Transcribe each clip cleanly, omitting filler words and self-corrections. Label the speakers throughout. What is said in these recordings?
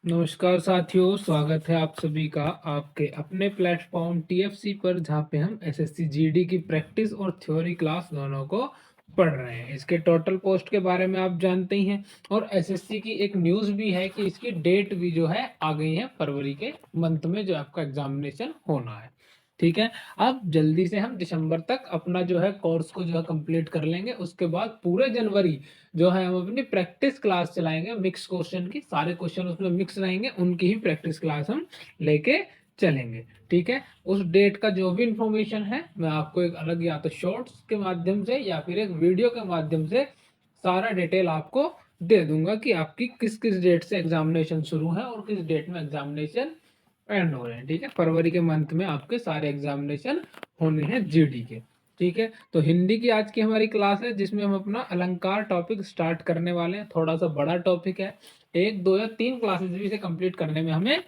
Speaker 1: नमस्कार साथियों, स्वागत है आप सभी का आपके अपने प्लेटफॉर्म टीएफसी पर, जहाँ पे हम एसएससी जीडी की प्रैक्टिस और थ्योरी क्लास दोनों को पढ़ रहे हैं। इसके टोटल पोस्ट के बारे में आप जानते ही हैं, और एसएससी की एक न्यूज़ भी है कि इसकी डेट भी जो है आ गई है, फरवरी के मंथ में जो आपका एग्जामिनेशन होना है। ठीक है, अब जल्दी से हम दिसंबर तक अपना जो है कोर्स को जो है कंप्लीट कर लेंगे। उसके बाद पूरे जनवरी जो है हम अपनी प्रैक्टिस क्लास चलाएंगे। मिक्स क्वेश्चन की, सारे क्वेश्चन उसमें मिक्स रहेंगे, उनकी ही प्रैक्टिस क्लास हम लेके चलेंगे। ठीक है, उस डेट का जो भी इंफॉर्मेशन है मैं आपको एक अलग, या तो शॉर्ट्स के माध्यम से या फिर एक वीडियो के माध्यम से सारा डिटेल आपको दे दूंगा कि आपकी किस किस डेट से एग्जामिनेशन शुरू है और किस डेट में एग्जामिनेशन एंड हो रहे हैं। ठीक है, फरवरी के मंथ में आपके सारे एग्जामिनेशन होने हैं जीडी के। ठीक है, तो हिंदी की आज की हमारी क्लास है, जिसमें हम अपना अलंकार टॉपिक स्टार्ट करने वाले हैं। थोड़ा सा बड़ा टॉपिक है, एक दो या तीन क्लासेस भी इसे कंप्लीट करने में हमें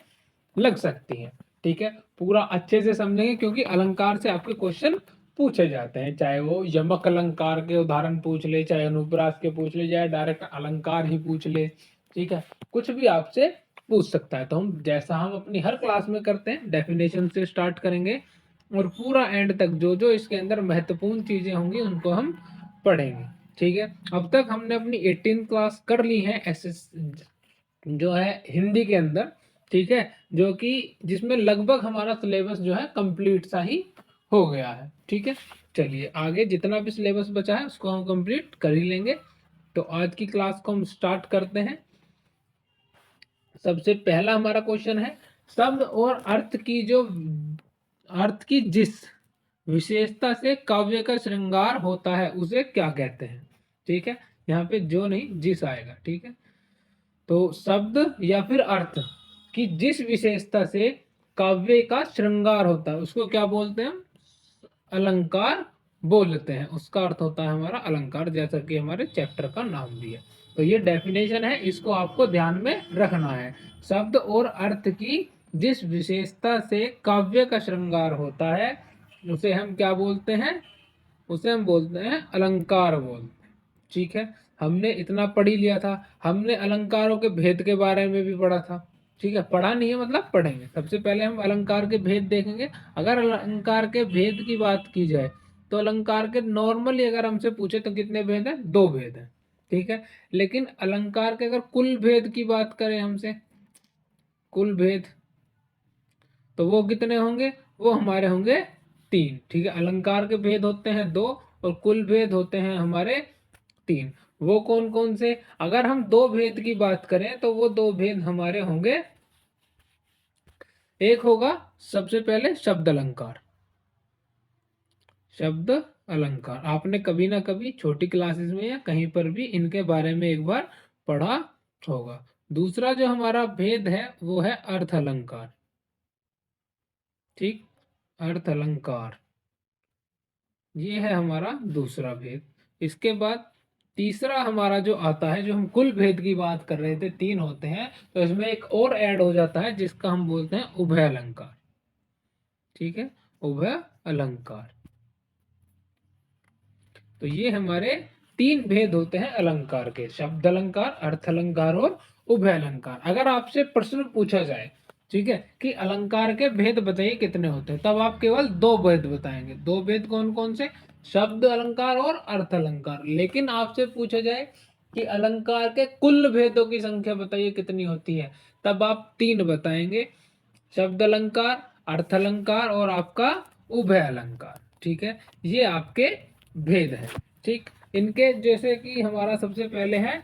Speaker 1: लग सकती है। ठीक है, पूरा अच्छे से समझेंगे, क्योंकि अलंकार से आपके क्वेश्चन पूछे जाते हैं। चाहे वो यमक अलंकार के उदाहरण पूछ ले, चाहे अनुप्रास के पूछ ले, चाहे डायरेक्ट अलंकार ही पूछ ले। ठीक है, कुछ भी आपसे पूछ सकता है। तो हम जैसा हम अपनी हर क्लास में करते हैं, डेफिनेशन से स्टार्ट करेंगे और पूरा एंड तक जो जो इसके अंदर महत्वपूर्ण चीजें होंगी उनको हम पढ़ेंगे। ठीक है, अब तक हमने अपनी 18 क्लास कर ली है एसएस जो है हिंदी के अंदर। ठीक है, जो कि जिसमें लगभग हमारा सिलेबस जो है कंप्लीट सा ही हो गया है। ठीक है, चलिए आगे जितना भी सिलेबस बचा है उसको हम कंप्लीट कर ही लेंगे। तो आज की क्लास को हम स्टार्ट करते हैं। सबसे पहला हमारा क्वेश्चन है, शब्द और अर्थ की जिस विशेषता से काव्य का श्रृंगार होता है उसे क्या कहते हैं। ठीक है, यहाँ पे जो नहीं जिस आएगा। ठीक है, तो शब्द या फिर अर्थ की जिस विशेषता से काव्य का श्रृंगार होता है उसको क्या बोलते हैं? अलंकार बोलते हैं। उसका अर्थ होता है हमारा अलंकार, जैसा कि हमारे चैप्टर का नाम भी है। तो ये डेफिनेशन है, इसको आपको ध्यान में रखना है। शब्द और अर्थ की जिस विशेषता से काव्य का श्रृंगार होता है उसे हम क्या बोलते हैं? उसे हम बोलते हैं अलंकार बोलते हैं। ठीक है, हमने इतना पढ़ ही लिया था। हमने अलंकारों के भेद के बारे में भी पढ़ा था। ठीक है, पढ़ा नहीं है मतलब पढ़ेंगे। सबसे पहले हम अलंकार के भेद देखेंगे। अगर अलंकार के भेद की बात की जाए तो अलंकार के नॉर्मली अगर हमसे पूछे तो कितने भेद हैं? दो भेद हैं। ठीक है, लेकिन अलंकार के अगर कुल भेद की बात करें हमसे, कुल भेद, तो वो कितने होंगे? वो हमारे होंगे तीन। ठीक है, अलंकार के भेद होते हैं दो और कुल भेद होते हैं हमारे तीन। वो कौन कौन से? अगर हम दो भेद की बात करें तो वो दो भेद हमारे होंगे, एक होगा सबसे पहले शब्द अलंकार। शब्द अलंकार आपने कभी ना कभी छोटी क्लासेस में या कहीं पर भी इनके बारे में एक बार पढ़ा होगा। दूसरा जो हमारा भेद है वो है अर्थ अलंकार। ठीक, अर्थ अलंकार ये है हमारा दूसरा भेद। इसके बाद तीसरा हमारा जो आता है, जो हम कुल भेद की बात कर रहे थे, तीन होते हैं, तो इसमें एक और ऐड हो जाता है जिसका हम बोलते हैं उभय अलंकार। ठीक है, उभय अलंकार। तो ये हमारे तीन भेद होते हैं अलंकार के, शब्द अलंकार, अर्थ अलंकार और उभय अलंकार। अगर आपसे प्रश्न पूछा जाए, ठीक है, कि अलंकार के भेद बताइए कितने होते हैं, तब आप केवल दो भेद बताएंगे। दो भेद कौन कौन से? शब्द अलंकार और अर्थ अलंकार। लेकिन आपसे पूछा जाए कि अलंकार के कुल भेदों की संख्या बताइए कितनी होती है, तब आप तीन बताएंगे। शब्द अलंकार, अर्थ अलंकार और आपका उभय अलंकार। ठीक है, ये आपके भेद है। ठीक, इनके जैसे कि हमारा सबसे पहले है,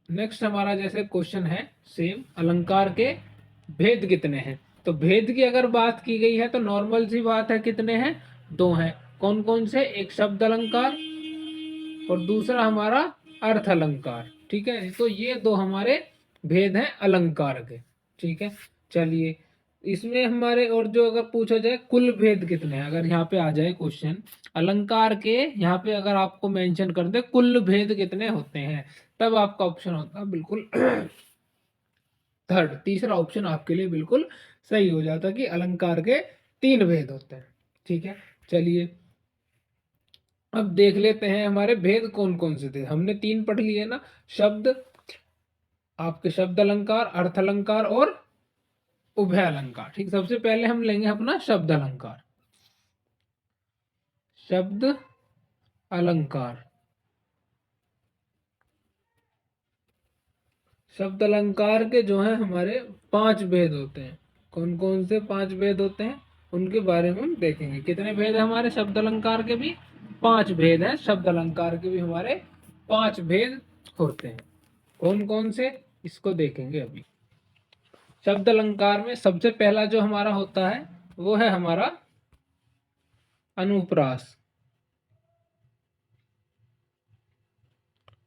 Speaker 1: नेक्स्ट हमारा जैसे क्वेश्चन है सेम, अलंकार के भेद कितने हैं। तो भेद की अगर बात की गई है तो नॉर्मल सी बात है, कितने हैं? दो हैं। कौन कौन से? एक शब्द अलंकार और दूसरा हमारा अर्थ अलंकार। ठीक है, तो ये दो हमारे भेद हैं अलंकार के। ठीक है, चलिए इसमें हमारे और जो अगर पूछा जाए कुल भेद कितने हैं, अगर यहाँ पे आ जाए क्वेश्चन अलंकार के, यहाँ पे अगर आपको मेंशन कर दे कुल भेद कितने होते हैं, तब आपका ऑप्शन होता बिल्कुल थर्ड, तीसरा ऑप्शन आपके लिए बिल्कुल सही हो जाता कि अलंकार के तीन भेद होते हैं। ठीक है, चलिए अब देख लेते हैं हमारे भेद कौन कौन से थे। हमने तीन पढ़ लिए ना, शब्द, आपके शब्द अलंकार, अर्थ अलंकार और उभय अलंकार। ठीक, सबसे पहले हम लेंगे अपना शब्द अलंकार। शब्द अलंकार, शब्द अलंकार के जो है हमारे 5 भेद होते हैं। कौन कौन से 5 भेद होते हैं उनके बारे में हम देखेंगे। कितने भेद है हमारे शब्द अलंकार के भी? 5 भेद हैं। शब्द अलंकार के भी हमारे 5 भेद होते हैं। कौन कौन से, इसको देखेंगे अभी। शब्द अलंकार में सबसे पहला जो हमारा होता है वो है हमारा अनुप्रास।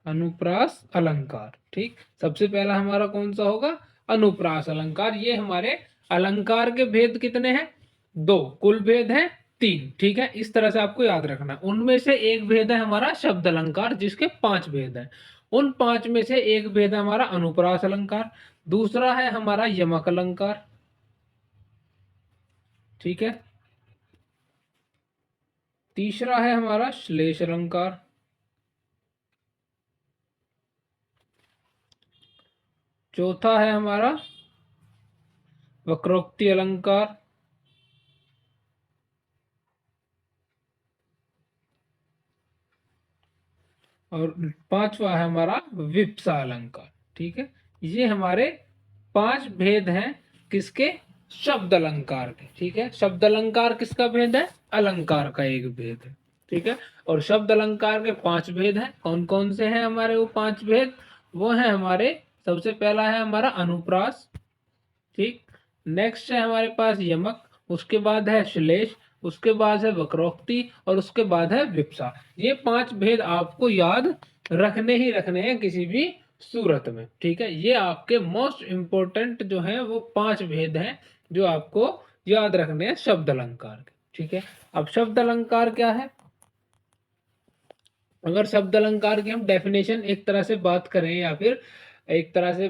Speaker 1: अनुप्रास अलंकार। ठीक, सबसे पहला हमारा कौन सा होगा? अनुप्रास अलंकार। ये हमारे अलंकार के भेद कितने हैं? 2। कुल भेद है 3। ठीक है, इस तरह से आपको याद रखना। उनमें से एक भेद है हमारा शब्द अलंकार जिसके 5 भेद हैं। उन 5 में से एक भेद है हमारा अनुप्रास अलंकार। दूसरा है हमारा यमक अलंकार। ठीक है, तीसरा है हमारा श्लेष अलंकार। चौथा है हमारा वक्रोक्ति अलंकार। और 5वां है हमारा विप्सा अलंकार। ठीक है, ये हमारे 5 भेद हैं किसके? शब्द अलंकार के। ठीक है, शब्द अलंकार किसका भेद है? अलंकार का एक भेद है। ठीक है, और शब्द अलंकार के 5 भेद हैं। कौन कौन से हैं हमारे वो 5 भेद? वो है हमारे, सबसे पहला है हमारा अनुप्रास। ठीक, नेक्स्ट है हमारे पास यमक, उसके बाद है श्लेष, उसके बाद है वक्रोक्ति और उसके बाद है विप्सा। ये 5 भेद आपको याद रखने ही रखने हैं किसी भी सूरत में। ठीक है, ये आपके मोस्ट इंपोर्टेंट जो है वो 5 भेद हैं जो आपको याद रखने हैं शब्द अलंकार के। ठीक है, अब शब्द अलंकार क्या है? अगर शब्द अलंकार की हम डेफिनेशन एक तरह से बात करें या फिर एक तरह से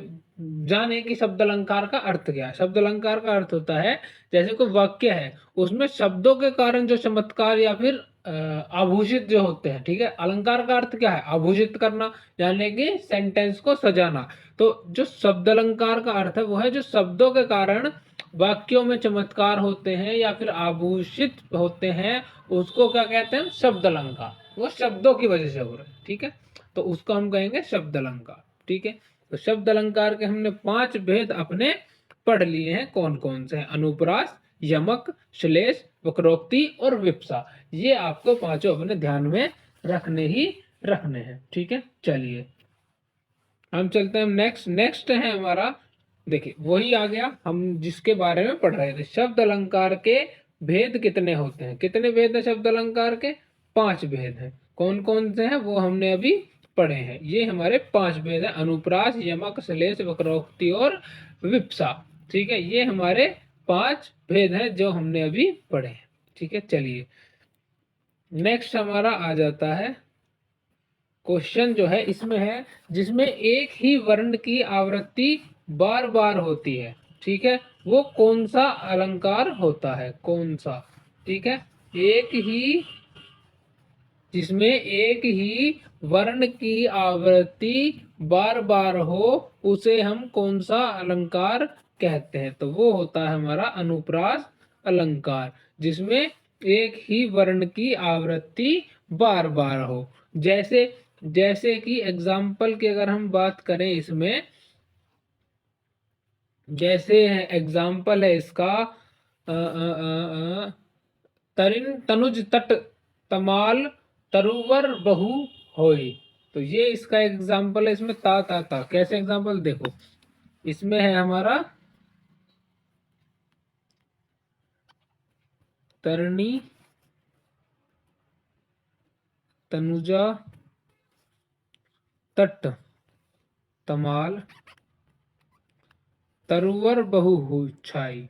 Speaker 1: जाने कि शब्द अलंकार का अर्थ क्या है। शब्द अलंकार का अर्थ होता है, जैसे कोई वाक्य है उसमें शब्दों के कारण जो चमत्कार या फिर आभूषित जो होते हैं। ठीक है, अलंकार का अर्थ क्या है? आभूषित करना, यानी कि सेंटेंस को सजाना। तो जो शब्द अलंकार का अर्थ है वो है जो शब्दों के कारण वाक्यों में चमत्कार होते हैं या फिर आभूषित होते हैं, उसको क्या कहते हैं? शब्द अलंकार। वो शब्दों की वजह से हो रहा है। ठीक है, तो उसको हम कहेंगे शब्द अलंकार। ठीक है, तो शब्द अलंकार के हमने 5 भेद अपने पढ़ लिए हैं। कौन कौन से हैं? अनुप्रास, यमक, श्लेष, वक्रोक्ति और विप्सा। ये आपको पांचों अपने ध्यान में रखने ही रखने हैं। ठीक है, चलिए हम चलते हैं नेक्स्ट। नेक्स्ट है हमारा, देखिए वही आ गया हम जिसके बारे में पढ़ रहे थे। शब्द अलंकार के भेद कितने होते हैं? कितने भेद है शब्द अलंकार के? 5 भेद हैं। कौन कौन से हैं वो हमने अभी पढ़े हैं। ये हमारे 5 भेद हैं, अनुप्रास, यमक, श्लेष, वक्रोक्ति और विप्सा। ठीक है, ये हमारे 5 भेद हैं जो हमने अभी पढ़े हैं। ठीक है, चलिए नेक्स्ट हमारा आ जाता है क्वेश्चन जो है इसमें है जिसमें एक ही वर्ण की आवृत्ति बार बार होती है। ठीक है, वो कौन सा अलंकार होता है? कौन सा? ठीक है, एक ही, जिसमें एक ही वर्ण की आवृत्ति बार बार हो उसे हम कौन सा अलंकार कहते हैं? तो वो होता है हमारा अनुप्रास अलंकार, जिसमें एक ही वर्ण की आवृत्ति बार बार हो। जैसे जैसे कि एग्जाम्पल की अगर हम बात करें इसमें, जैसे एग्जाम्पल है इसका तरिन तनुज तट तमाल तरुवर बहु होई। तो ये इसका एग्जाम्पल है। इसमें ता कैसे एग्जाम्पल देखो, इसमें है हमारा तरणी तनुजा तट तमाल तरुवर बहु छाई।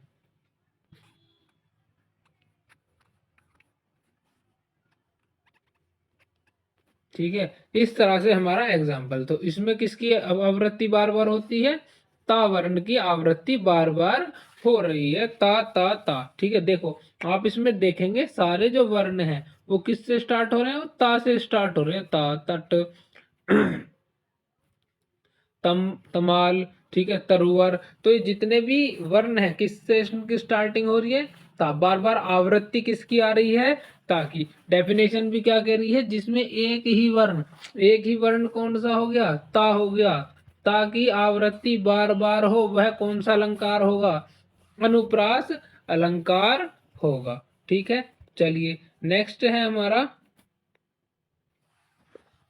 Speaker 1: ठीक है, इस तरह से हमारा एग्जाम्पल। तो इसमें किसकी आवृत्ति बार बार होती है? ता वर्ण की आवृत्ति बार बार हो रही है। ता। ठीक है, देखो आप इसमें देखेंगे सारे जो वर्ण हैं वो किससे स्टार्ट हो रहे हैं? ता से स्टार्ट हो रहे हैं। ता, तट, तमाल, ठीक है, तरुवर। तो ये जितने भी वर्ण है किससे की स्टार्टिंग हो रही है, ता। बार बार आवृत्ति किसकी आ रही है, ताकि। डेफिनेशन भी क्या कह रही है, जिसमें एक ही वर्ण कौन सा हो गया, ता हो गया, ताकि आवृत्ति बार बार हो, वह कौन सा अलंकार होगा, अनुप्रास अलंकार होगा। ठीक है, चलिए नेक्स्ट है हमारा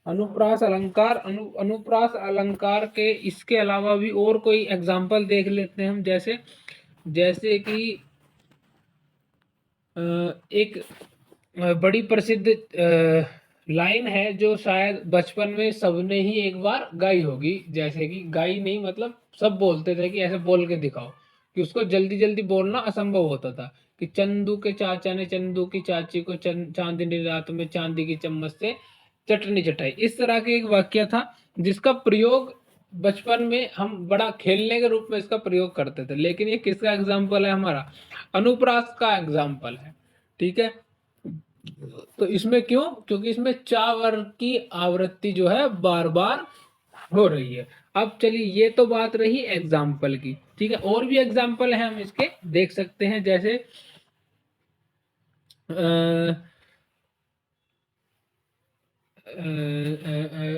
Speaker 1: अनुप्रास अलंकार। अनुप्रास अलंकार के इसके अलावा भी और कोई एग्जाम्पल देख लेते हैं हम। जैसे जैसे कि एक बड़ी प्रसिद्ध लाइन है जो शायद बचपन में सबने ही एक बार गाई होगी। जैसे कि गाई नहीं, मतलब सब बोलते थे कि ऐसे बोल के दिखाओ, कि उसको जल्दी जल्दी बोलना असंभव होता था। कि चंदू के चाचा ने चंदू की चाची को चांदनी रात में चांदी की चम्मच से चटनी चटाई। इस तरह के एक वाक्य था जिसका प्रयोग बचपन में हम बड़ा खेलने के रूप में इसका प्रयोग करते थे। लेकिन ये किसका एग्जाम्पल है, हमारा अनुप्रास का एग्जाम्पल है। ठीक है, तो इसमें क्यों, क्योंकि इसमें चा वर्ग की आवृत्ति जो है बार बार हो रही है। अब चलिए, ये तो बात रही एग्जाम्पल की। ठीक है, और भी एग्जाम्पल है हम इसके देख सकते हैं। जैसे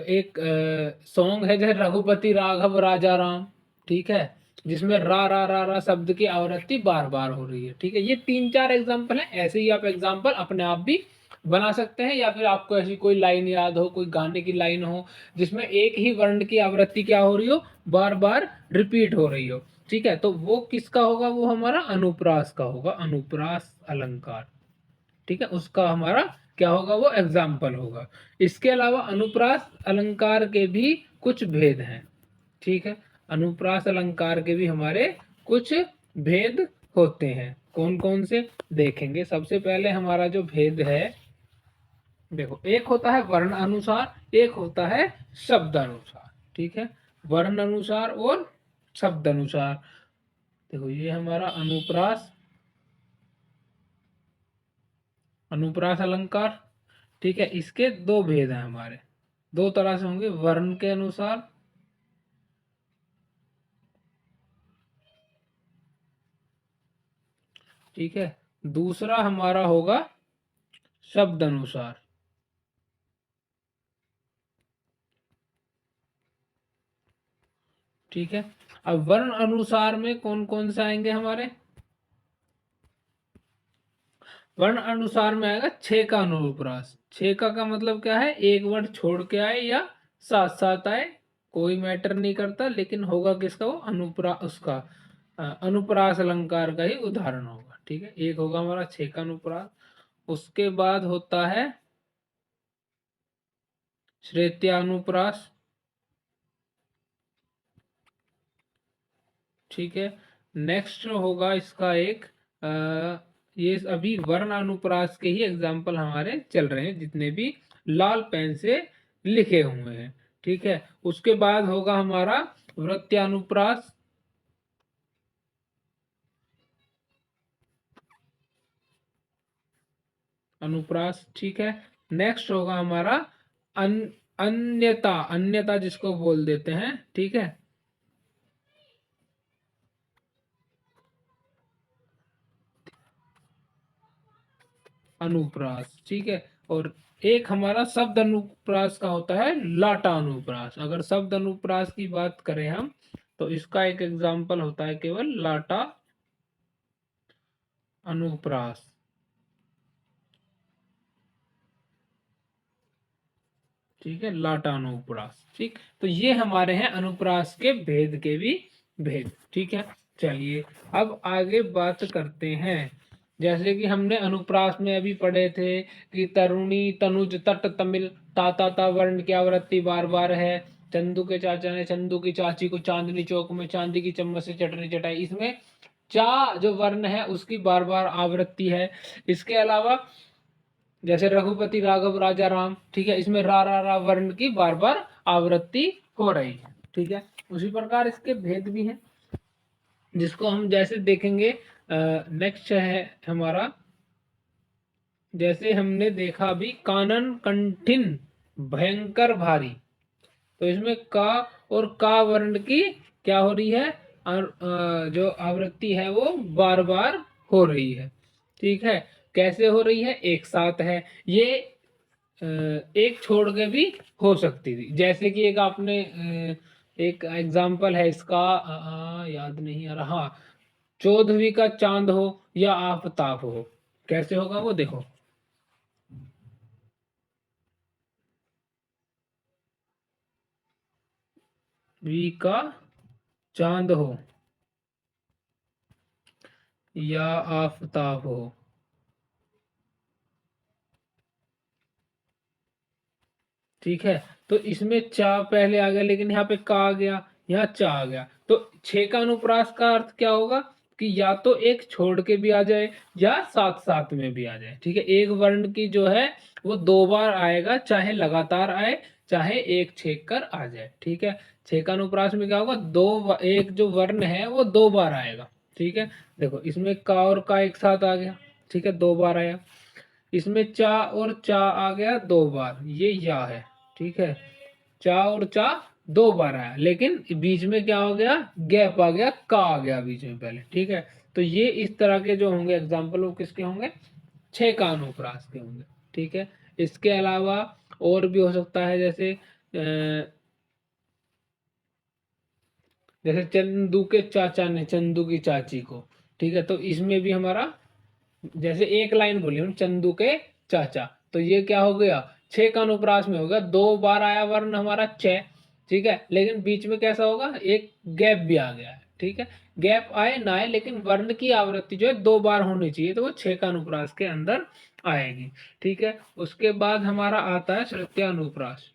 Speaker 1: एक सॉन्ग है जैसे रघुपति राघव राजा राम, ठीक है, जिसमें रा शब्द की आवृत्ति बार बार हो रही है। ठीक है, ये 3-4 एग्जाम्पल है। ऐसे ही आप एग्जाम्पल अपने आप भी बना सकते हैं, या फिर आपको ऐसी कोई लाइन याद हो, कोई गाने की लाइन हो जिसमें एक ही वर्ण की आवृत्ति क्या हो रही हो, बार बार रिपीट हो रही हो। ठीक है, तो वो किसका होगा, वो हमारा अनुप्रास का होगा, अनुप्रास अलंकार। ठीक है, उसका हमारा क्या होगा, वो एग्जाम्पल होगा। इसके अलावा अनुप्रास अलंकार के भी कुछ भेद हैं। ठीक है, अनुप्रास अलंकार के भी हमारे कुछ भेद होते हैं। कौन कौन से देखेंगे। सबसे पहले हमारा जो भेद है, देखो, एक होता है वर्ण अनुसार, एक होता है शब्द अनुसार। ठीक है, वर्ण अनुसार और शब्द अनुसार। देखो, ये हमारा अनुप्रास अनुप्रास अलंकार। ठीक है, इसके दो भेद हैं हमारे, दो तरह से होंगे, वर्ण के अनुसार, ठीक है, दूसरा हमारा होगा शब्द अनुसार। ठीक है, अब वर्ण अनुसार में कौन कौन से आएंगे हमारे, वर्ण अनुसार में आएगा छह का अनुप्रास। छह का मतलब क्या है, एक वर्ड छोड़ के आए या साथ साथ आए, कोई मैटर नहीं करता, लेकिन होगा किसका, वो उसका अनुप्रास अलंकार का ही उदाहरण होगा। ठीक है, एक होगा हमारा छह का अनुप्रास। उसके बाद होता है श्रेत्यानुप्रास। ठीक है, नेक्स्ट होगा इसका एक ये अभी वर्ण अनुप्रास के ही एग्जाम्पल हमारे चल रहे हैं, जितने भी लाल पेन से लिखे हुए हैं। ठीक है, उसके बाद होगा हमारा वृत्यानुप्रास। अनुप्रास, ठीक है। नेक्स्ट होगा हमारा अन्यता, अन्यता जिसको बोल देते हैं। ठीक है, अनुप्रास। ठीक है, और एक हमारा शब्द अनुप्रास का होता है लाटा अनुप्रास। अगर शब्द अनुप्रास की बात करें हम, तो इसका एक एग्जाम्पल होता है केवल लाटा अनुप्रास। ठीक है, लाटा अनुप्रास। ठीक, तो ये हमारे हैं अनुप्रास के भेद के भी भेद। ठीक है, चलिए अब आगे बात करते हैं। जैसे कि हमने अनुप्रास में अभी पढ़े थे कि तरुणी तनुज तट तमिल ताता ता वर्ण की आवृत्ति बार बार है। चंदू के चाचा ने चंदू की चाची को चांदनी चौक में चांदी की चम्मच से चटनी चटाई। इसमें चा जो वर्ण है उसकी बार बार आवृत्ति है। इसके अलावा जैसे रघुपति राघव राजा राम, ठीक है, इसमें रा वर्ण की बार बार आवृत्ति हो रही है। ठीक है, उसी प्रकार इसके भेद भी हैं, जिसको हम जैसे देखेंगे। नेक्स्ट है हमारा, जैसे हमने देखा अभी, कानन कंठिन भयंकर भारी। तो इसमें का और का वर्ण की क्या हो रही है, और जो आवृत्ति है वो बार बार हो रही है। ठीक है, कैसे हो रही है, एक साथ है ये, एक छोड़ के भी हो सकती थी। जैसे कि एक आपने एक एग्जाम्पल है इसका, याद नहीं आ रहा, हाँ, चौदहवीं का चांद हो या आफताब हो, कैसे होगा वो देखो। वी का चांद हो या आफताब हो, ठीक है, तो इसमें चा पहले आ गया, लेकिन यहाँ पे का आ गया, यहाँ चा आ गया, तो छह का अनुप्रास का अर्थ क्या होगा कि या तो एक छोड़ के भी आ जाए या साथ साथ में भी आ जाए। ठीक है, एक वर्ण की जो है वो दो बार आएगा, चाहे लगातार आए चाहे एक छेक कर आ जाए। ठीक है, छह का अनुप्रास में क्या होगा, एक जो वर्ण है वो दो बार आएगा। ठीक है, देखो इसमें का और का एक साथ आ गया, ठीक है, दो बार आया। इसमें चा और चा आ गया दो बार, ये या है। ठीक है, चा और चा दो बार आया, लेकिन बीच में क्या हो गया, गैप आ गया, का आ गया बीच में पहले। ठीक है, तो ये इस तरह के जो होंगे एग्जाम्पल वो किसके होंगे, छह का अनुप्रास के होंगे। ठीक है, इसके अलावा और भी हो सकता है, जैसे चंदू के चाचा ने चंदू की चाची को। ठीक है, तो इसमें भी हमारा जैसे एक लाइन बोली हम, चंदू के चाचा, तो ये क्या हो गया, छह का अनुप्रास में होगा, दो बार आया वर्ण हमारा छह। ठीक है, लेकिन बीच में कैसा होगा, एक गैप भी आ गया है। ठीक है, गैप आए ना आए, लेकिन वर्ण की आवृत्ति जो है दो बार होनी चाहिए, तो वो छह का अनुप्रास के अंदर आएगी। ठीक है, उसके बाद हमारा आता है श्रुत्यानुप्रास।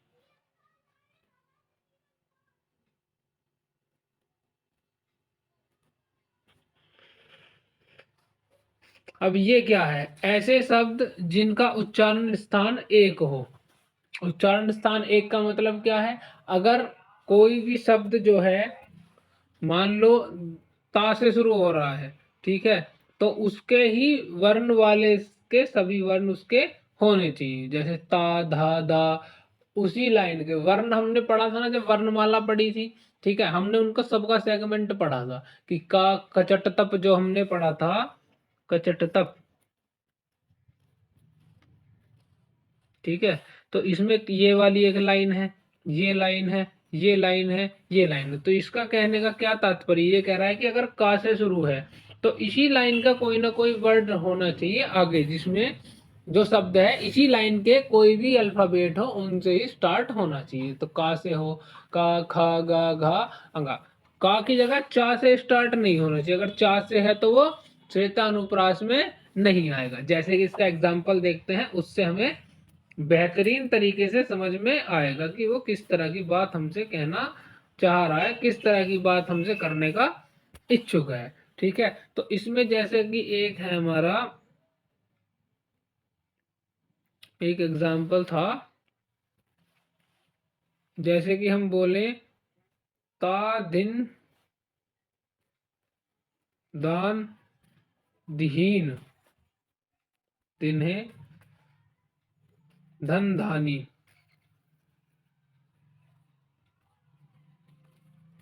Speaker 1: अब ये क्या है, ऐसे शब्द जिनका उच्चारण स्थान एक हो। उच्चारण स्थान एक का मतलब क्या है, अगर कोई भी शब्द जो है, मान लो ता से शुरू हो रहा है, ठीक है, तो उसके ही वर्ण वाले के सभी वर्ण उसके होने चाहिए, जैसे ता धा दा, उसी लाइन के वर्ण हमने पढ़ा था ना जब वर्णमाला पढ़ी थी। ठीक है, हमने उनका सबका सेगमेंट पढ़ा था कि का कचट तप जो हमने पढ़ा था, कचट तप। ठीक है, तो इसमें ये वाली एक लाइन है, ये लाइन है, ये लाइन है, ये लाइन है, तो इसका कहने का क्या तात्पर्य, ये कह रहा है कि अगर का से शुरू है तो इसी लाइन का कोई ना कोई वर्ड होना चाहिए आगे, जिसमें जो शब्द है इसी लाइन के कोई भी अल्फाबेट हो उनसे ही स्टार्ट होना चाहिए। तो का से हो, का खा गा घा अंगा, का की जगह चा से स्टार्ट नहीं होना चाहिए, अगर चा से है तो वो श्वेतानुप्रास में नहीं आएगा। जैसे कि इसका एग्जाम्पल देखते हैं, उससे हमें बेहतरीन तरीके से समझ में आएगा कि वो किस तरह की बात हमसे कहना चाह रहा है, किस तरह की बात हमसे करने का इच्छुक है। ठीक है, तो इसमें जैसे कि एक है हमारा, एक एग्जाम्पल था, जैसे कि हम बोले ता दिन दान दीन तिन्हें धन धानी।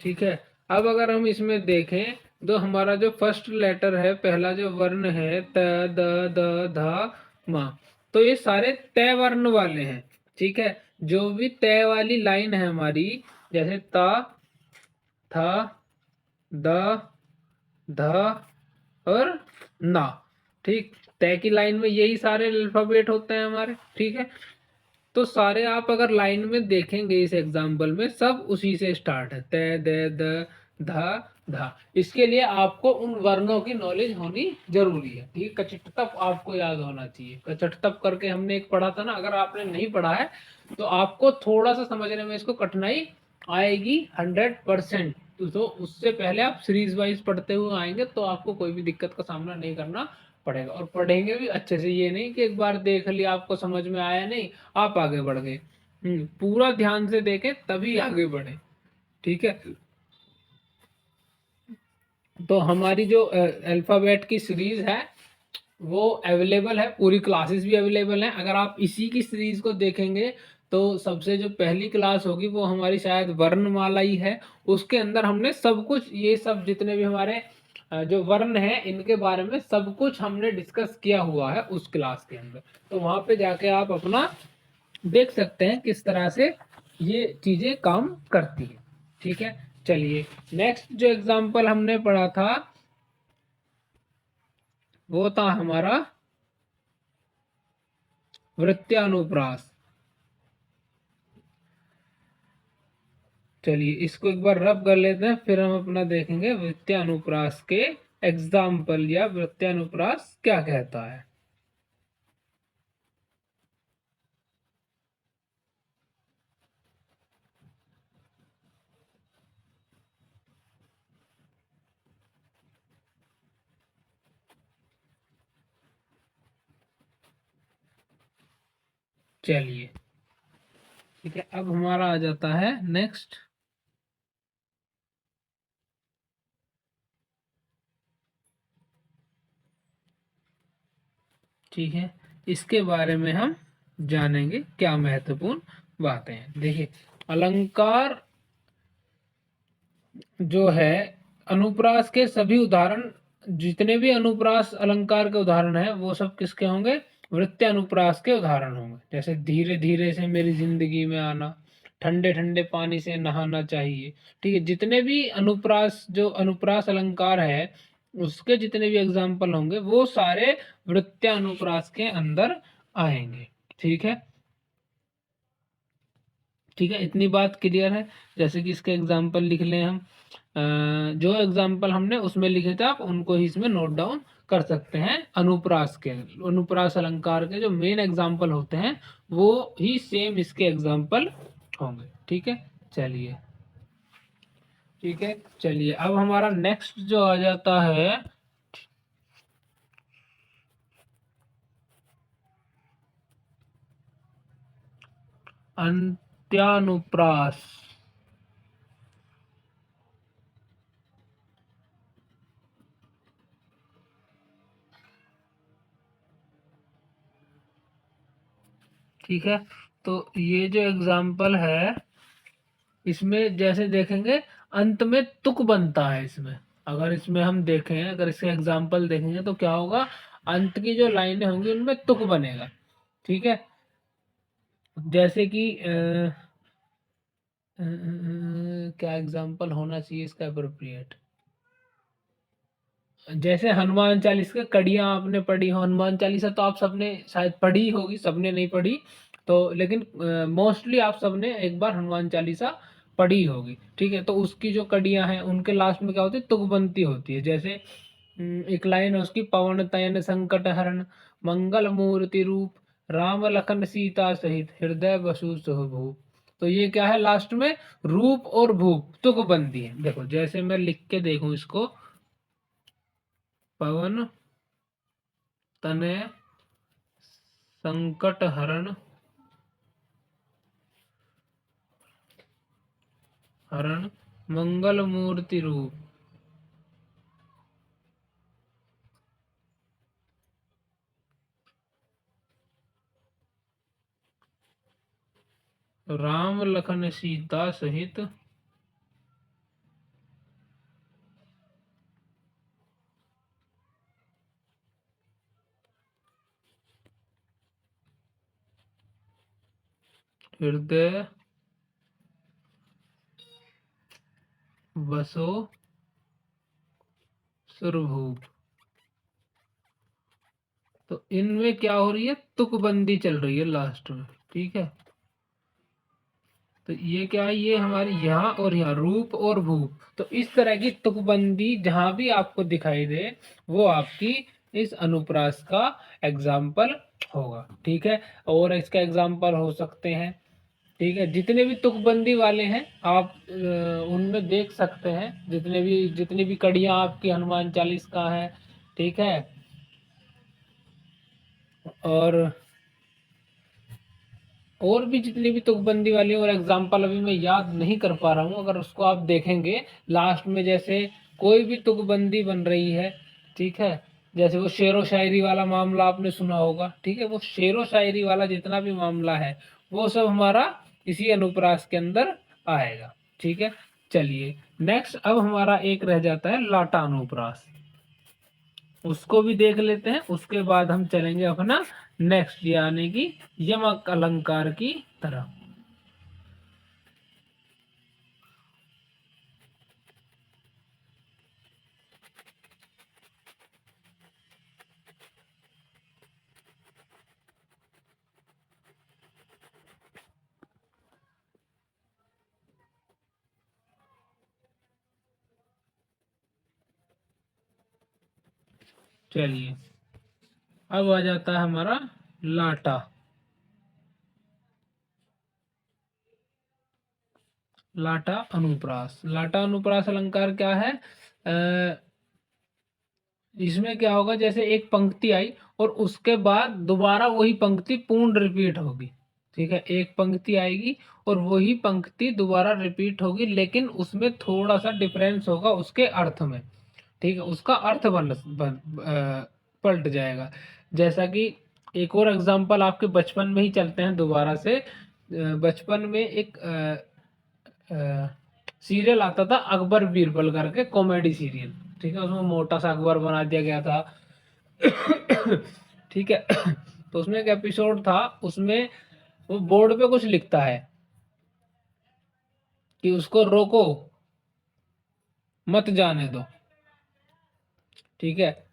Speaker 1: ठीक है, अब अगर हम इसमें देखें तो हमारा जो फर्स्ट लेटर है, पहला जो वर्ण है त द द धा मा, तो ये सारे तय वर्ण वाले हैं। ठीक है, जो भी तय वाली लाइन है हमारी, जैसे ता था द ध और ना, ठीक, तय की लाइन में यही सारे अल्फाबेट होते हैं हमारे। ठीक है, तो सारे आप अगर लाइन में देखेंगे इस एग्जाम्पल में सब उसी से स्टार्ट है, त द द धा धा। इसके लिए आपको उन वर्णों की नॉलेज होनी जरूरी है। ठीक है, कचट तप आपको याद होना चाहिए, कचट तप करके हमने एक पढ़ा था ना, अगर आपने नहीं पढ़ा है तो आपको थोड़ा सा समझने में इसको कठिनाई आएगी 100%। तो उससे पहले आप सीरीज वाइज पढ़ते हुए आएंगे तो आपको कोई भी दिक्कत का सामना नहीं करना पड़ेगा, और पढ़ेंगे भी अच्छे से। ये नहीं कि एक बार देख लिया आपको समझ में आया नहीं आप आगे बढ़ गए, पूरा ध्यान से देखें तभी आगे बढ़े। ठीक है, तो हमारी जो अल्फाबेट की सीरीज है वो अवेलेबल है, पूरी क्लासेस भी अवेलेबल है। अगर आप इसी की सीरीज को देखेंगे तो सबसे जो पहली क्लास होगी वो हमारी शायद वर्णमाला ही है। उसके अंदर हमने सब कुछ, ये सब जितने भी हमारे जो वर्ण है इनके बारे में सब कुछ हमने डिस्कस किया हुआ है उस क्लास के अंदर। तो वहां पे जाके आप अपना देख सकते हैं किस तरह से ये चीजें काम करती है। ठीक है, चलिए नेक्स्ट जो एग्जाम्पल हमने पढ़ा था वो था हमारा वृत्यानुप्रास। चलिए इसको एक बार रब कर लेते हैं, फिर हम अपना देखेंगे वृत्यानुप्रास के एग्जाम्पल या वृत्यानुप्रास क्या कहता है। चलिए ठीक है, अब हमारा आ जाता है नेक्स्ट। ठीक है, इसके बारे में हम जानेंगे क्या महत्वपूर्ण बातें हैं। देखिए अलंकार जो है, अनुप्रास के सभी उदाहरण, जितने भी अनुप्रास अलंकार के उदाहरण है वो सब किसके होंगे? वृत्य अनुप्रास के उदाहरण होंगे। जैसे धीरे धीरे से मेरी जिंदगी में आना, ठंडे ठंडे पानी से नहाना चाहिए। ठीक है, जितने भी अनुप्रास, जो अनुप्रास अलंकार है उसके जितने भी एग्जाम्पल होंगे वो सारे वृत्य अनुप्रास के अंदर आएंगे। ठीक है, ठीक है, इतनी बात क्लियर है। जैसे कि इसके एग्जाम्पल लिख लें हम, जो एग्जाम्पल हमने उसमें लिखे थे आप उनको ही इसमें नोट डाउन कर सकते हैं। अनुप्रास के, अनुप्रास अलंकार के जो मेन एग्जाम्पल होते हैं वो ही सेम इसके एग्जाम्पल होंगे। ठीक है, चलिए, ठीक है, चलिए अब हमारा नेक्स्ट जो आ जाता है अंत्यानुप्रास। ठीक है, तो ये जो एग्जाम्पल है इसमें जैसे देखेंगे अंत में तुक बनता है इसमें। अगर इसमें हम देखें, अगर इसके एग्जाम्पल देखेंगे तो क्या होगा, अंत की जो लाइनें होंगी उनमें तुक बनेगा। ठीक है, जैसे कि क्या एग्जाम्पल होना चाहिए इसका अप्रोप्रिएट। जैसे हनुमान चालीसा कड़ियां आपने पढ़ी हो, हनुमान चालीसा तो आप सबने शायद पढ़ी होगी, सबने नहीं पढ़ी तो, लेकिन मोस्टली आप सबने एक बार हनुमान चालीसा पढ़ी होगी। ठीक है, तो उसकी जो कड़ियां हैं उनके लास्ट में क्या होती है, तुकबंती होती है। जैसे एक लाइन है उसकी, पवन तयन संकट हरण मंगल मूर्ति रूप राम लखन सीता सहित हृदय बसु सुभूप। तो ये क्या है, लास्ट में रूप और भूप तुकबंदी है। देखो जैसे मैं लिख के देखूं इसको, पवन तनय संकट हरण हरण मंगल मूर्ति रूप राम लखन सीता सहित हृदय बसो सुरभूप। तो इनमें क्या हो रही है, तुकबंदी चल रही है लास्ट में। ठीक है, तो ये क्या है, ये हमारी यहाँ और यहाँ रूप और भूप। तो इस तरह की तुकबंदी जहां भी आपको दिखाई दे वो आपकी इस अनुप्रास का एग्जाम्पल होगा। ठीक है, और इसका एग्जाम्पल हो सकते हैं, ठीक है, जितने भी तुकबंदी वाले हैं आप उनमें देख सकते हैं, जितनी भी कड़ियां आपकी हनुमान चालीस का है। ठीक है, और और भी जितनी भी तुकबंदी वाली और एग्जाम्पल अभी मैं याद नहीं कर पा रहा हूँ, अगर उसको आप देखेंगे लास्ट में, जैसे कोई भी तुकबंदी बन रही है। ठीक है, जैसे वो शेरो शायरी वाला मामला आपने सुना होगा। ठीक है, वो शेरो शायरी वाला जितना भी मामला है वो सब हमारा इसी अनुप्रास के अंदर आएगा। ठीक है, चलिए नेक्स्ट अब हमारा एक रह जाता है लाटा अनुप्रास, उसको भी देख लेते हैं। उसके बाद हम चलेंगे अपना नेक्स्ट यानी कि यमक अलंकार की तरफ। चलिए अब आ जाता है हमारा लाटा। लाटा अनुप्रास, लाटा अनुप्रास अलंकार क्या है? इसमें क्या होगा, जैसे एक पंक्ति आई और उसके बाद दोबारा वही पंक्ति पूर्ण रिपीट होगी। ठीक है, एक पंक्ति आएगी और वही पंक्ति दोबारा रिपीट होगी, लेकिन उसमें थोड़ा सा डिफरेंस होगा उसके अर्थ में। ठीक है, उसका अर्थ पलट जाएगा। जैसा कि एक और एग्जांपल आपके बचपन में ही चलते हैं दोबारा से। बचपन में एक सीरियल आता था अकबर बीरबल करके, कॉमेडी सीरियल। ठीक है, उसमें मोटा सा अकबर बना दिया गया था। ठीक है, तो उसमें एक एपिसोड था, उसमें वो बोर्ड पे कुछ लिखता है कि उसको रोको, मत जाने दो। ठीक है,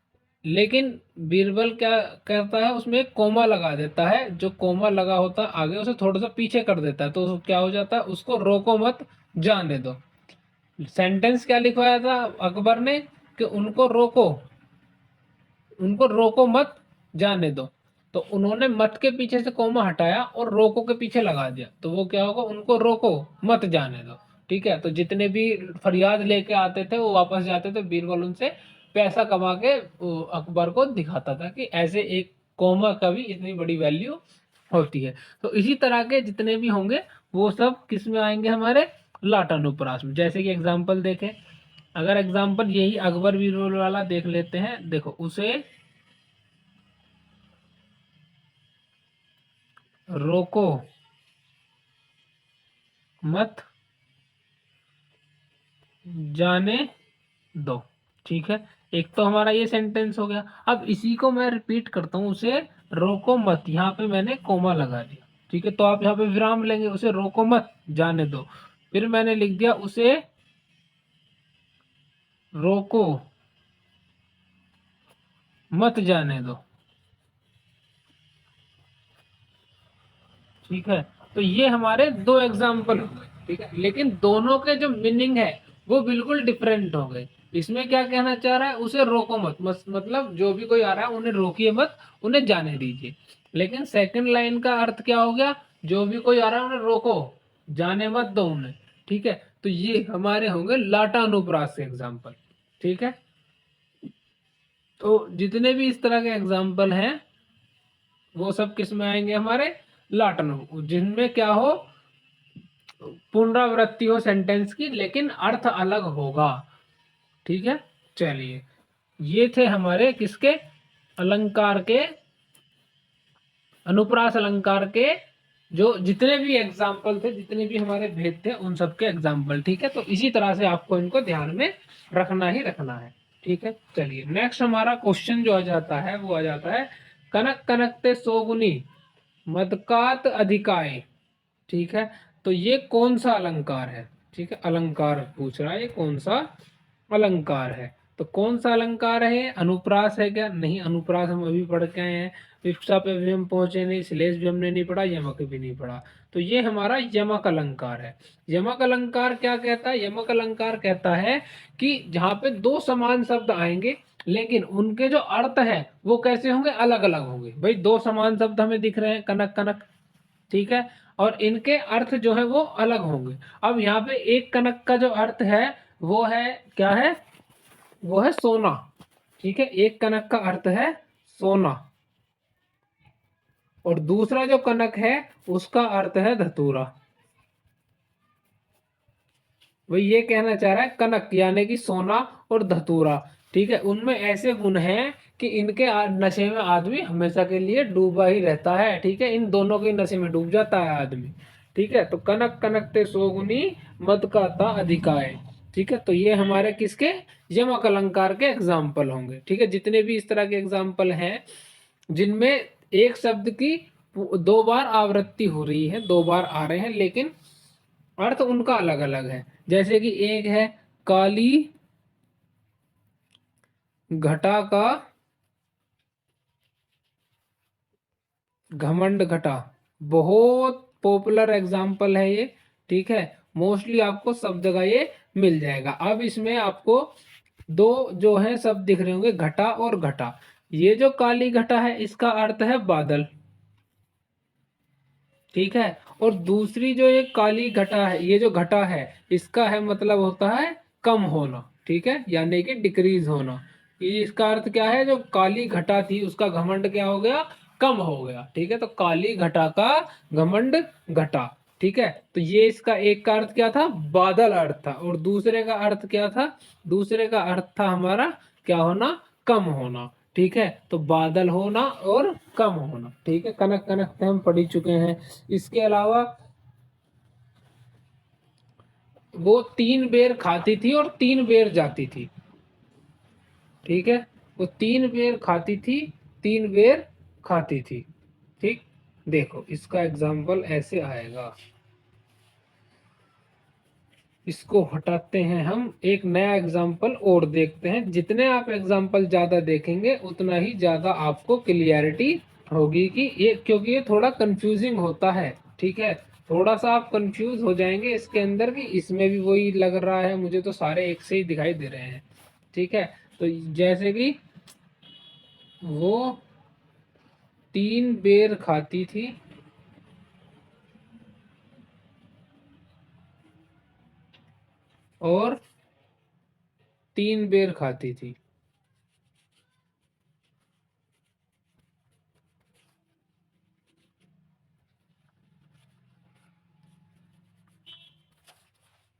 Speaker 1: लेकिन बीरबल क्या करता है, उसमें एक कोमा लगा देता है, जो कोमा लगा होता है आगे उसे थोड़ा सा पीछे कर देता है, तो क्या हो जाता है, उसको रोको मत जाने दो। सेंटेंस क्या लिखवाया था अकबर ने कि उनको रोको मत जाने दो। तो उन्होंने मत के पीछे से कोमा हटाया और रोको के पीछे लगा दिया, तो वो क्या होगा, उनको रोको मत जाने दो। ठीक है, तो जितने भी फरियाद लेके आते थे वो वापस जाते थे, बीरबल उनसे पैसा कमा के वो अकबर को दिखाता था कि ऐसे एक कोमा का भी इतनी बड़ी वैल्यू होती है। तो इसी तरह के जितने भी होंगे वो सब किस में आएंगे, हमारे लाटानुप्रास में। जैसे कि एग्जाम्पल देखें, अगर एग्जाम्पल यही अकबर बीरबल वाला देख लेते हैं, देखो उसे रोको मत जाने दो। ठीक है, एक तो हमारा ये सेंटेंस हो गया। अब इसी को मैं रिपीट करता हूँ, उसे रोको मत, यहाँ पे मैंने कोमा लगा दिया। ठीक है, तो आप यहाँ पे विराम लेंगे, उसे रोको मत जाने दो। फिर मैंने लिख दिया उसे रोको मत जाने दो। ठीक है, तो ये हमारे दो एग्जाम्पल हो गए। ठीक है, लेकिन दोनों के जो मीनिंग है वो बिल्कुल डिफरेंट हो गए। इसमें क्या कहना चाह रहा है, उसे रोको मत, मतलब जो भी कोई आ रहा है उन्हें रोकिए मत, उन्हें जाने दीजिए। लेकिन सेकंड लाइन का अर्थ क्या हो गया, जो भी कोई आ रहा है उन्हें रोको, जाने मत दो उन्हें। ठीक है, तो ये हमारे होंगे लाटानुप्रास के एग्जाम्पल। ठीक है, तो जितने भी इस तरह के एग्जाम्पल हैं वो सब किस में आएंगे, हमारे लाटनु, जिनमें क्या हो, पुनरावृत्ति हो सेंटेंस की, लेकिन अर्थ अलग होगा। ठीक है, चलिए ये थे हमारे किसके, अलंकार के, अनुप्रास अलंकार के जो जितने भी एग्जाम्पल थे, जितने भी हमारे भेद थे, उन सब के एग्जाम्पल। ठीक है, तो इसी तरह से आपको इनको ध्यान में रखना ही रखना है। ठीक है, चलिए नेक्स्ट हमारा क्वेश्चन जो आ जाता है वो आ जाता है, कनक कनकते सोगुनी मदकात अधिकाय। ठीक है, तो ये कौन सा अलंकार है? ठीक है, अलंकार पूछ रहा है, ये कौन सा अलंकार है? तो कौन सा अलंकार है, अनुप्रास है क्या? नहीं, अनुप्रास हम अभी पढ़ के आए हैं, विप्सा पे भी हम पहुंचे नहीं, श्लेष भी हमने नहीं पढ़ा, यमक भी नहीं पढ़ा। तो ये हमारा यमक अलंकार है। यमक अलंकार क्या कहता है? यमक अलंकार कहता है कि जहाँ पे दो समान शब्द आएंगे लेकिन उनके जो अर्थ है वो कैसे होंगे, अलग अलग होंगे। भाई दो समान शब्द हमें दिख रहे हैं, कनक कनक, ठीक है, और इनके अर्थ जो है वो अलग होंगे। अब यहाँ पे एक कनक का जो अर्थ है वो है, क्या है, वो है सोना। ठीक है, एक कनक का अर्थ है सोना, और दूसरा जो कनक है उसका अर्थ है धतूरा। वही ये कहना चाह रहा है, कनक यानी कि सोना और धतूरा, ठीक है, उनमें ऐसे गुण हैं कि इनके नशे में आदमी हमेशा के लिए डूबा ही रहता है। ठीक है, इन दोनों के नशे में डूब जाता है आदमी। ठीक है, तो कनक कनकते सोगुनी मद का था अधिकाय। ठीक है, तो ये हमारे किसके, यमक अलंकार के एग्जाम्पल होंगे। ठीक है, जितने भी इस तरह के एग्जाम्पल हैं जिनमें एक शब्द की दो बार आवृत्ति हो रही है, दो बार आ रहे हैं, लेकिन अर्थ उनका अलग अलग है। जैसे कि एक है काली घटा का घमंड घटा, बहुत पॉपुलर एग्जाम्पल है ये। ठीक है, मोस्टली आपको सब जगह ये मिल जाएगा। अब इसमें आपको दो जो है शब्द दिख रहे होंगे, घटा और घटा। ये जो काली घटा है इसका अर्थ है बादल। ठीक है, और दूसरी जो ये काली घटा है, ये जो घटा है इसका है मतलब होता है कम होना। ठीक है, यानी कि डिक्रीज होना। ये इसका अर्थ क्या है, जो काली घटा थी उसका घमंड क्या हो गया, कम हो गया। ठीक है, तो काली घटा का घमंड घटा। ठीक है, तो ये इसका एक का अर्थ क्या था, बादल अर्थ था, और दूसरे का अर्थ क्या था, दूसरे का अर्थ था हमारा क्या होना, कम होना। ठीक है, तो बादल होना और कम होना। ठीक है, कनक कनक से हम पढ़ ही चुके हैं। इसके अलावा वो 3 बेर खाती थी और 3 बेर जाती थी। ठीक है, वो 3 बेर खाती थी, 3 बेर खाती थी। ठीक, देखो इसका एग्जाम्पल ऐसे आएगा। इसको हटाते हैं हम, एक नया एग्जाम्पल और देखते हैं। जितने आप एग्जाम्पल ज्यादा देखेंगे उतना ही ज्यादा आपको क्लियरिटी होगी कि ये, क्योंकि ये थोड़ा कंफ्यूजिंग होता है। ठीक है, थोड़ा सा आप कंफ्यूज हो जाएंगे इसके अंदर कि इसमें भी वही लग रहा है, मुझे तो सारे एक से ही दिखाई दे रहे हैं। ठीक है, तो जैसे कि वो 3 बेर खाती थी और 3 बेर खाती थी।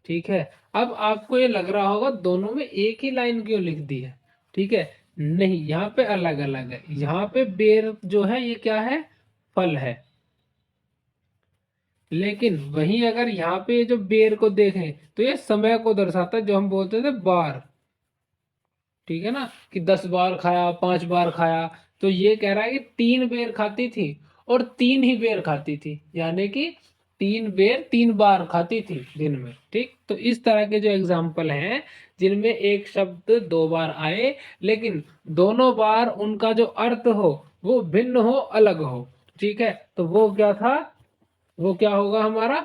Speaker 1: ठीक है, अब आपको ये लग रहा होगा दोनों में एक ही लाइन क्यों लिख दी है। ठीक है, नहीं, यहाँ पे अलग अलग है। यहाँ पे बेर जो है ये क्या है, फल है। लेकिन वहीं अगर यहाँ पे जो बेर को देखें तो ये समय को दर्शाता है, जो हम बोलते थे बार। ठीक है ना, कि 10 बार खाया, 5 बार खाया। तो ये कह रहा है कि 3 बेर खाती थी और 3 ही बेर खाती थी, यानी कि 3 बेर 3 बार खाती थी दिन में। ठीक, तो इस तरह के जो एग्जाम्पल हैं जिनमें एक शब्द 2 बार आए लेकिन दोनों बार उनका जो अर्थ हो वो भिन्न हो, अलग हो। ठीक है, तो वो क्या था, वो क्या होगा हमारा,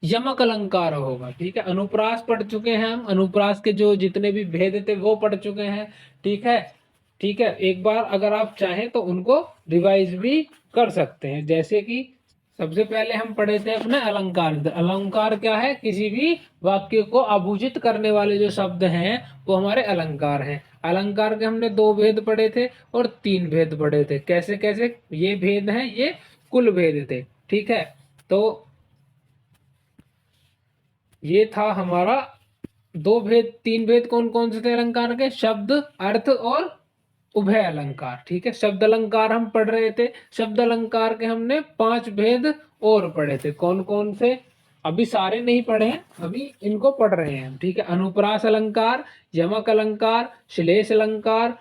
Speaker 1: यमक अलंकार होगा। ठीक है, अनुप्रास पढ़ चुके हैं हम, अनुप्रास के जो जितने भी भेद थे वो पढ़ चुके हैं। ठीक है, ठीक है, एक बार अगर आप चाहें तो उनको रिवाइज भी कर सकते हैं। जैसे कि सबसे पहले हम पढ़े थे अपने अलंकार। अलंकार क्या है, किसी भी वाक्य को आभूषित करने वाले जो शब्द हैं वो हमारे अलंकार हैं। अलंकार के हमने 2 भेद पढ़े थे और 3 भेद पढ़े थे। कैसे कैसे ये भेद हैं, ये कुल भेद थे। ठीक है, तो ये था हमारा 2 भेद। 3 भेद कौन कौन से थे अलंकार के, शब्द, अर्थ और उभय अलंकार। ठीक है, शब्द अलंकार हम पढ़ रहे थे। शब्द अलंकार के हमने 5 भेद और पढ़े थे। कौन कौन से, अभी सारे नहीं पढ़े हैं, अभी इनको पढ़ रहे हैं। ठीक है, अनुप्रास अलंकार, यमक अलंकार, श्लेष अलंकार,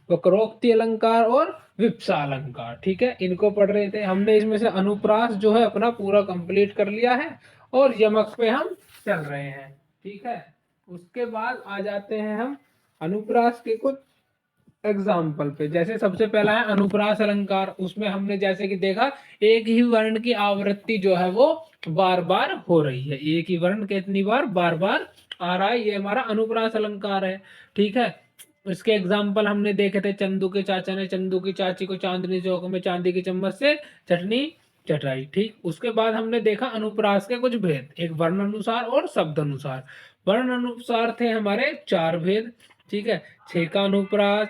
Speaker 1: वक्रोक्ति अलंकार और विप्सा अलंकार। ठीक है, इनको पढ़ रहे थे हमने। इसमें से अनुप्रास जो है अपना पूरा कंप्लीट कर लिया है और यमक पे हम चल रहे हैं। ठीक है, उसके बाद आ जाते हैं हम अनुप्रास के कुछ एग्जाम्पल पे। जैसे सबसे पहला है अनुप्रास अलंकार। उसमें हमने जैसे कि देखा, एक ही वर्ण की आवृत्ति जो है वो बार बार हो रही है। एक ही वर्ण कितनी बार, बार बार आ रहा है, ये हमारा अनुप्रास अलंकार है। ठीक है, इसके एग्जाम्पल हमने देखे थे, चंदू के चाचा ने चंदू की चाची को चांदनी चौक में चांदी की चम्मच से चटनी चटाई। ठीक, उसके बाद हमने देखा अनुप्रास के कुछ भेद, एक वर्ण अनुसार और शब्द अनुसार। वर्ण अनुसार थे हमारे 4 भेद। ठीक है, छेका अनुप्रास,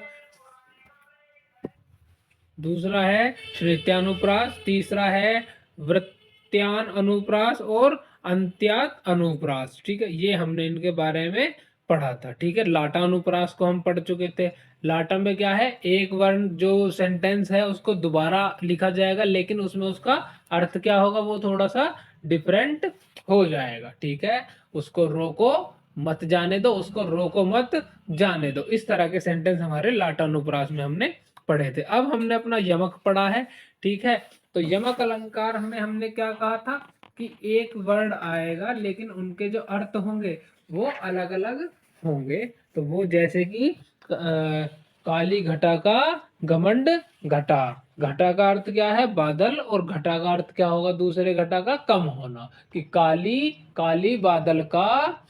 Speaker 1: दूसरा है श्रेत्यानुप्रास, तीसरा है वृत्त्यान अनुप्रास और अंत्यात अनुप्रास। ठीक है, ये हमने इनके बारे में पढ़ा था। ठीक है, लाटा अनुप्रास को हम पढ़ चुके थे। लाटा में क्या है, एक वर्ण जो सेंटेंस है उसको दोबारा लिखा जाएगा, लेकिन उसमें उसका अर्थ क्या होगा, वो थोड़ा सा डिफरेंट हो जाएगा। ठीक है, उसको रोको मत जाने दो, उसको रोको मत जाने दो, इस तरह के सेंटेंस हमारे लाटा अनुप्रास में हमने पढ़े थे। अब हमने अपना यमक पढ़ा है। ठीक है, तो यमक अलंकार में हमने क्या कहा था कि एक वर्ड आएगा लेकिन उनके जो अर्थ होंगे वो अलग अलग होंगे। तो वो जैसे कि काली घटा का घमंड घटा, घटा का अर्थ क्या है, बादल, और घटा का अर्थ क्या होगा, दूसरे घटा का कम होना, कि काली काली बादल का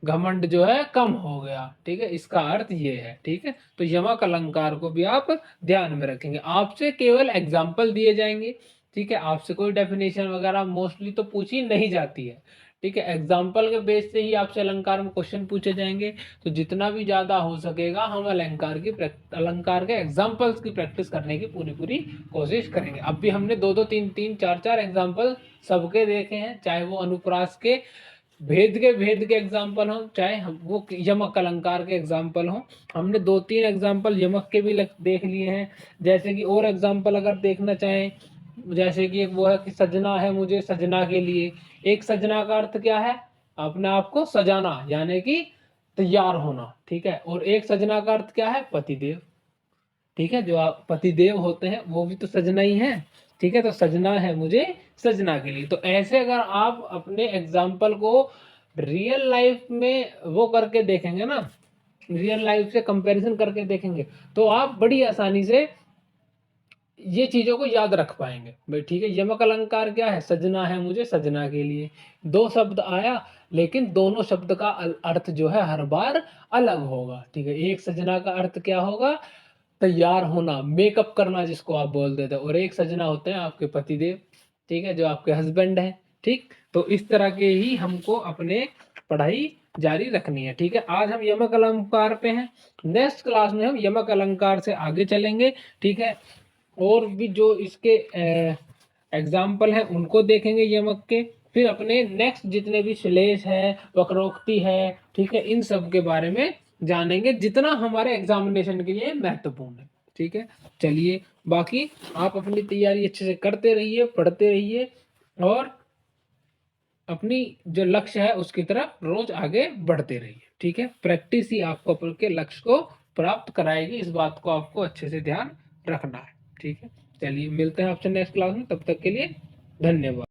Speaker 1: घमंड जो है कम हो गया। ठीक है, इसका अर्थ ये है। ठीक है, तो यमक अलंकार को भी आप ध्यान में रखेंगे। आपसे केवल एग्जाम्पल दिए जाएंगे। ठीक है, आपसे कोई डेफिनेशन वगैरह मोस्टली तो पूछी नहीं जाती है। ठीक है, एग्जाम्पल के बेस से ही आपसे अलंकार में क्वेश्चन पूछे जाएंगे। तो जितना भी ज्यादा हो सकेगा हम अलंकार के एग्जाम्पल्स की प्रैक्टिस करने की पूरी पूरी कोशिश करेंगे। अब भी हमने दो दो तीन तीन चार चार एग्जाम्पल सबके देखे हैं, चाहे वो अनुप्रास के भेद के एग्जाम्पल हो, चाहे हम वो यमक अलंकार के एग्जाम्पल हो। हमने दो तीन एग्जाम्पल यमक के भी देख लिए हैं। जैसे कि और एग्जाम्पल अगर देखना चाहें, जैसे कि एक वो है कि सजना है मुझे सजना के लिए। एक सजना का अर्थ क्या है, अपने आप को सजाना, यानी कि तैयार होना। ठीक है, और एक सजना का अर्थ क्या है, पतिदेव। ठीक है, जो आप पतिदेव होते हैं वो भी तो सजना ही है। ठीक है, तो सजना है मुझे सजना के लिए। तो ऐसे अगर आप अपने एग्जाम्पल को रियल लाइफ में वो करके देखेंगे ना, रियल लाइफ से कंपैरिजन करके देखेंगे, तो आप बड़ी आसानी से ये चीजों को याद रख पाएंगे भाई। ठीक है, यमक अलंकार क्या है, सजना है मुझे सजना के लिए। दो शब्द आया लेकिन दोनों शब्द का अर्थ जो है हर बार अलग होगा। ठीक है, एक सजना का अर्थ क्या होगा, तैयार होना, मेकअप करना जिसको आप बोल देते हैं, और एक सजना होते हैं आपके पतिदेव। ठीक है, जो आपके हस्बैंड है। ठीक, तो इस तरह के ही हमको अपने पढ़ाई जारी रखनी है। ठीक है, आज हम यमक अलंकार पे हैं, नेक्स्ट क्लास में हम यमक अलंकार से आगे चलेंगे। ठीक है, और भी जो इसके एग्जाम्पल हैं उनको देखेंगे यमक के, फिर अपने नेक्स्ट जितने भी श्लेष है, वक्रोक्ति है, ठीक है, इन सब के बारे में जानेंगे, जितना हमारे एग्जामिनेशन के लिए महत्वपूर्ण है। ठीक है, चलिए, बाकी आप अपनी तैयारी अच्छे से करते रहिए, पढ़ते रहिए, और अपनी जो लक्ष्य है उसकी तरफ रोज आगे बढ़ते रहिए। ठीक है, प्रैक्टिस ही आपको आपके लक्ष्य को प्राप्त कराएगी, इस बात को आपको अच्छे से ध्यान रखना है। ठीक है, चलिए मिलते हैं आपसे नेक्स्ट क्लास में, तब तक के लिए धन्यवाद।